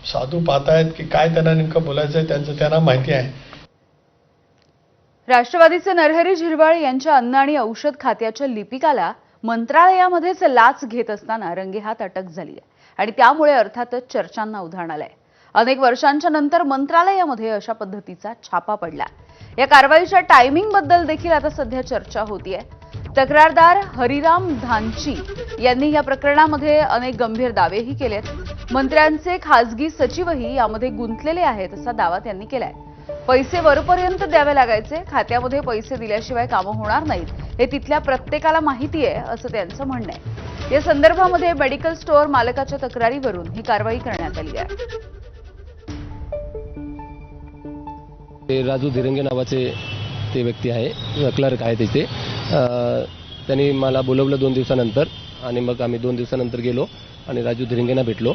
साधू पाहतायत की काय त्यांना नेमकं बोलायचं आहे त्यांचं त्यांना माहिती आहे. राष्ट्रवादीचे नरहरी झिरवाळ यांच्या अन्न आणि औषध खात्याच्या लिपिकाला मंत्रालयामध्येच लाच घेत असताना रंगेहात अटक झाली आहे आणि त्यामुळे अर्थातच चर्चांना उधाण आलंय. अनेक वर्षांच्या नंतर मंत्रालयामध्ये अशा पद्धतीचा छापा पडला. या कारवाईच्या टायमिंग बद्दल देखील आता सध्या चर्चा होतीये. तक्रारदार हरिराम धानची यांनी या प्रकरणामध्ये अनेक गंभीर दावेही केलेत. मंत्र्यांचे खासगी सचिवही यामध्ये गुंतलेले आहेत असा दावा त्यांनी केलाय. पैसे वरपर्यंत द्यावे लागायचे, खात्यामध्ये पैसे दिल्याशिवाय कामं होणार नाहीत हे तिथल्या प्रत्येकाला माहिती आहे असं त्यांचं म्हणणं आहे. या संदर्भामध्ये मेडिकल स्टोअर मालकाच्या तक्रारीवरून ही कारवाई करण्यात आली आहे. राजू धिरंगे नावाचे ते व्यक्ती आहे, क्लर्क आहे तिथे. त्यांनी मला बोलवलं 2 दिवसानंतर आणि मग आम्ही 2 दिवसानंतर गेलो आणि राजू धिरंगेंना भेटलो.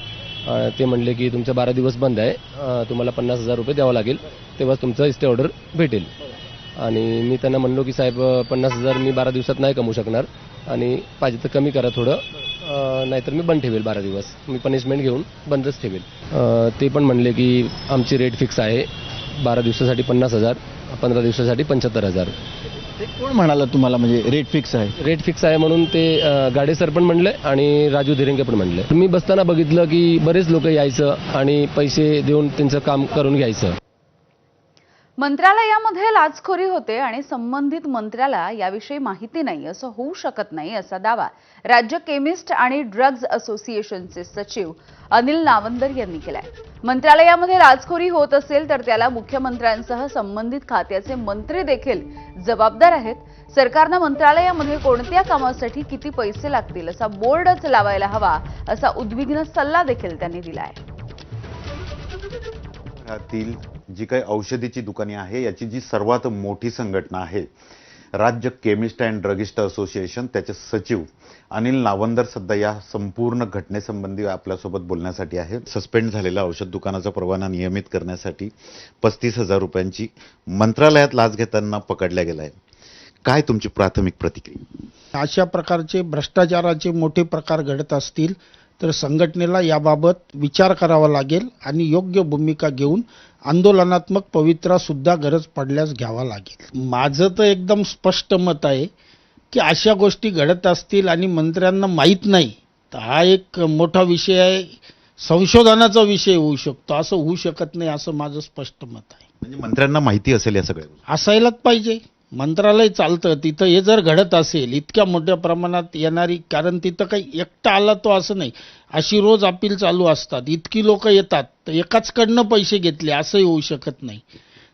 ते म्हणले की तुमचे 12 दिवस बंद आहे, तुम्हाला 50,000 रुपये द्यावं लागेल, तेव्हाच तुमचं स्टे ऑर्डर भेटेल. आणि मी त्यांना म्हणलो की साहेब 50,000 मी 12 दिवसात नाही कमवू शकणार आणि पाहिजे तर कमी करा थोडं, नाहीतर मी बंद ठेवेल 12 दिवस, मी पनिशमेंट घेऊन बंदच ठेवेल. ते पण म्हणले की आमची रेट फिक्स आहे, 12 दिवसासाठी 50,000, 15 दिवसासाठी 75,000. ते कोण म्हणाला तुम्हाला, म्हणजे रेट फिक्स आहे? रेट फिक्स आहे म्हणून ते गाडे सर पण म्हणले आणि राजू धिरंगे पण म्हणले. मी बसताना बघितलं की बरेच लोक यायचं आणि पैसे देऊन त्यांचं काम करून घ्यायचं. मंत्रालयामध्ये लाचखोरी होते आणि संबंधित मंत्र्याला याविषयी माहिती नाही असं होऊ शकत नाही असा दावा राज्य केमिस्ट आणि ड्रग्ज असोसिएशनचे सचिव अनिल नावंदर यांनी केलाय. मंत्रालयामध्ये लाचखोरी होत असेल तर त्याला मुख्यमंत्र्यांसह संबंधित खात्याचे मंत्री देखील जबाबदार आहेत. सरकारनं मंत्रालयामध्ये कोणत्या कामासाठी किती पैसे लागतील असा बोर्डच लावायला हवा असा उद्विग्न सल्ला देखील त्यांनी दिलाय. तील जी काही औषधीची दुकाने आहे याची जी सर्वात मोठी संघटना आहे राज्य केमिस्ट अँड ड्रगिस्ट असोसिएशन, त्याचे सचिव अनिल नावंदर सध्या या संपूर्ण घटनेसंबंधी आपल्यासोबत बोलण्यासाठी आहे. सस्पेंड झालेल्या औषध दुकानाचा परवाना नियमित करण्यासाठी 35,000 रुपयांची मंत्रालयात लाच घेताना पकडल्या गेलाय. काय तुमची प्राथमिक प्रतिक्रिया? अशा प्रकारचे भ्रष्टाचाराचे मोठे प्रकार घडत असतील तर संघटनेला याबाबत विचार करावा लागेल आणि योग्य भूमिका घेऊन आंदोलनात्मक पवित्रा सुद्धा गरज पडल्यास घ्यावा लागेल. माझं तर एकदम स्पष्ट मत आहे की अशा गोष्टी घडत असतील आणि मंत्र्यांना माहीत नाही तर हा एक मोठा विषय आहे, संशोधनाचा विषय होऊ शकतो. असं होऊ शकत नाही असं माझं स्पष्ट मत आहे. म्हणजे मंत्र्यांना माहिती असेल या सगळ्या? असायलाच पाहिजे. मंत्रालय चालतं तिथं हे जर घडत असेल इतक्या मोठ्या प्रमाणात येणारी, कारण तिथं काही एकटा आला तो असं नाही, अशी रोज अपील चालू असतात, इतकी लोक येतात तर एकाचकडनं पैसे घेतले असंही होऊ शकत नाही.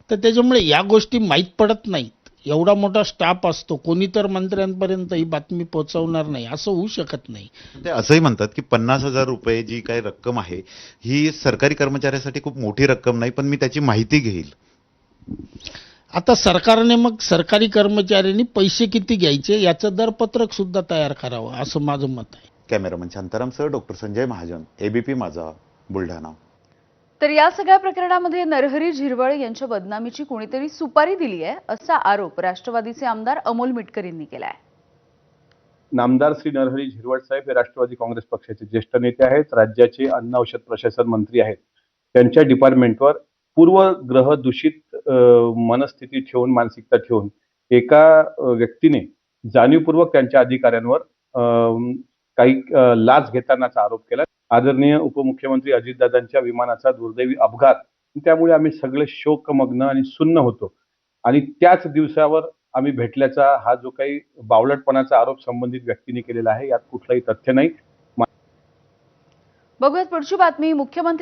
तर त्याच्यामुळे या गोष्टी माहीत पडत नाहीत. एवढा मोठा स्टाफ असतो, कोणी तर मंत्र्यांपर्यंत ही बातमी पोहोचवणार नाही असं होऊ शकत नाही. ते असंही म्हणतात की 50,000 रुपये जी काही रक्कम आहे ही सरकारी कर्मचाऱ्यासाठी खूप मोठी रक्कम नाही, पण मी त्याची माहिती घेईल. आता सरकारने मग सरकारी कर्मचाऱ्यांनी पैसे किती घ्यायचे याचं दरपत्रक सुद्धा तयार करावं असं माझं मत आहे. कॅमेरामन शांतारामसह डॉक्टर संजय महाजन, एबीपी माझा, बुलढाणा. तर या सगळ्या प्रकरणामध्ये नरहरी झिरवाळ यांच्या बदनामीची कोणीतरी सुपारी दिली आहे असा आरोप राष्ट्रवादीचे आमदार अमोल मिटकर यांनी केलाय. नामदार श्री नरहरी झिरवाळ साहेब हे राष्ट्रवादी काँग्रेस पक्षाचे ज्येष्ठ नेते आहेत, राज्याचे अन्न औषध प्रशासन मंत्री आहेत. त्यांच्या डिपार्टमेंटवर पूर्वग्रह दूषित मनस्थिती ठेवून, मानसिकता ठेवून एका व्यक्तीने जाणीवपूर्वक त्यांच्या अधिकाऱ्यांवर काही लाच घेतानाचा आरोप केला. आदरणीय उपमुख्यमंत्री अजितदादांच्या विमानाचा दुर्दैवी अपघात, त्यामुळे आम्ही सगळे शोकमग्न आणि सुन्न होतो आणि त्याच दिवसावर आम्ही भेटल्याचा हा जो काही बावळटपणाचा आरोप संबंधित व्यक्तीने केलेला आहे यात कुठलंही तथ्य नाही. बघूयात पुढची बातमी. मुख्यमंत्री